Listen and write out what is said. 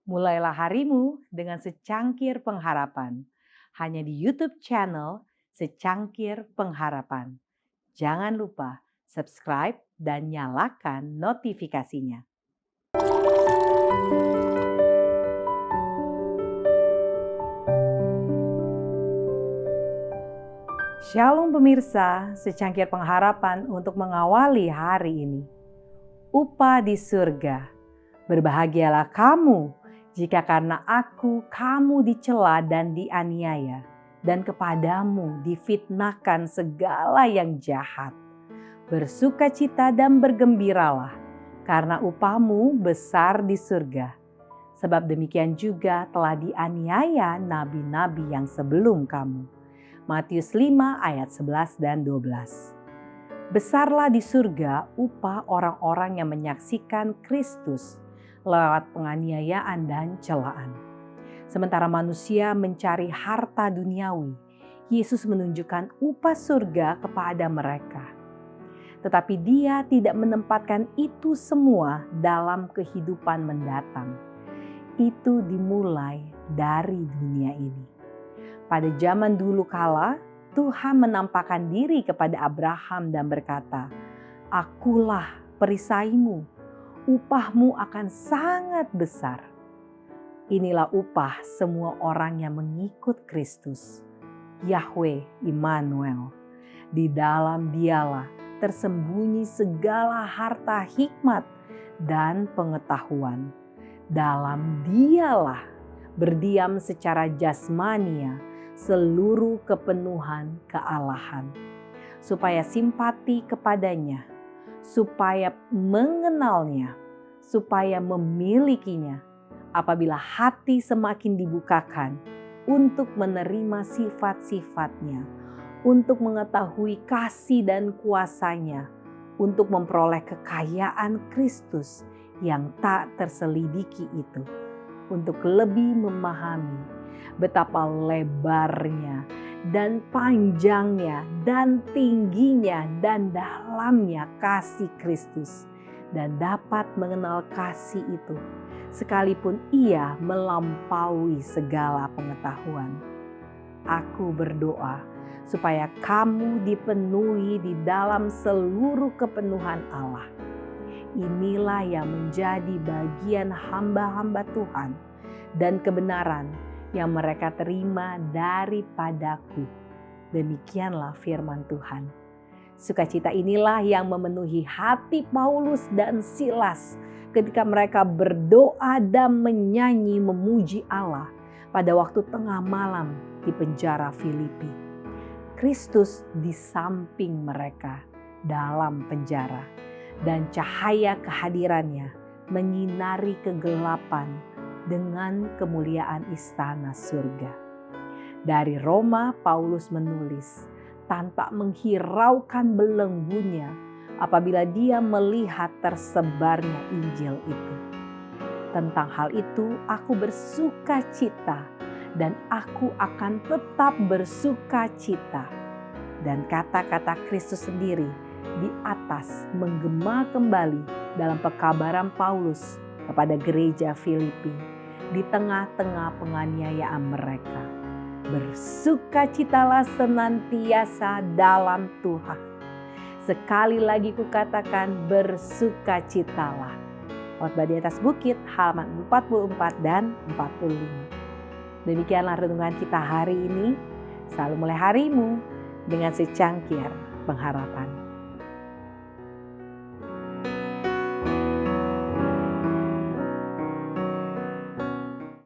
Mulailah harimu dengan secangkir pengharapan. Hanya di YouTube channel Secangkir Pengharapan. Jangan lupa subscribe dan nyalakan notifikasinya. Shalom pemirsa, secangkir pengharapan untuk mengawali hari ini. Upah di surga. Berbahagialah kamu jika karena aku kamu dicela dan dianiaya, dan kepadamu difitnahkan segala yang jahat. Bersukacita dan bergembiralah, karena upahmu besar di surga. Sebab demikian juga telah dianiaya nabi-nabi yang sebelum kamu. Matius 5 ayat 11 dan 12. Besarlah di surga upah orang-orang yang menyaksikan Kristus lewat penganiayaan dan celaan. Sementara manusia mencari harta duniawi, Yesus menunjukkan upah surga kepada mereka. Tetapi Dia tidak menempatkan itu semua dalam kehidupan mendatang. Itu dimulai dari dunia ini. Pada zaman dulu kala, Tuhan menampakkan diri kepada Abraham dan berkata, "Akulah perisaimu, upahmu akan sangat besar." Inilah upah semua orang yang mengikut Kristus, Yahweh Immanuel. Di dalam Dialah tersembunyi segala harta hikmat dan pengetahuan. Dalam Dialah berdiam secara jasmania seluruh kepenuhan kealahan, supaya simpati kepadanya, supaya mengenalnya, supaya memilikinya, apabila hati semakin dibukakan untuk menerima sifat-sifatnya, untuk mengetahui kasih dan kuasanya, untuk memperoleh kekayaan Kristus yang tak terselidiki itu, untuk lebih memahami betapa lebarnya dan panjangnya dan tingginya dan dalamnya kasih Kristus, dan dapat mengenal kasih itu sekalipun ia melampaui segala pengetahuan. Aku berdoa supaya kamu dipenuhi di dalam seluruh kepenuhan Allah. Inilah yang menjadi bagian hamba-hamba Tuhan dan kebenaran yang mereka terima daripadaku. Demikianlah firman Tuhan. Sukacita inilah yang memenuhi hati Paulus dan Silas ketika mereka berdoa dan menyanyi memuji Allah pada waktu tengah malam di penjara Filipi. Kristus di samping mereka dalam penjara, dan cahaya kehadirannya menyinari kegelapan dengan kemuliaan istana surga. Dari Roma, Paulus menulis tanpa menghiraukan belenggunya apabila dia melihat tersebarnya Injil itu. Tentang hal itu aku bersuka cita, dan aku akan tetap bersuka cita. Dan kata-kata Kristus sendiri di atas menggema kembali dalam pekabaran Paulus kepada gereja Filipi di tengah-tengah penganiayaan mereka. Bersukacitalah senantiasa dalam Tuhan. Sekali lagi kukatakan, bersukacitalah. Khotbah di atas bukit halaman 44 dan 45. Demikianlah renungan kita hari ini. Selalu mulai harimu dengan secangkir pengharapan.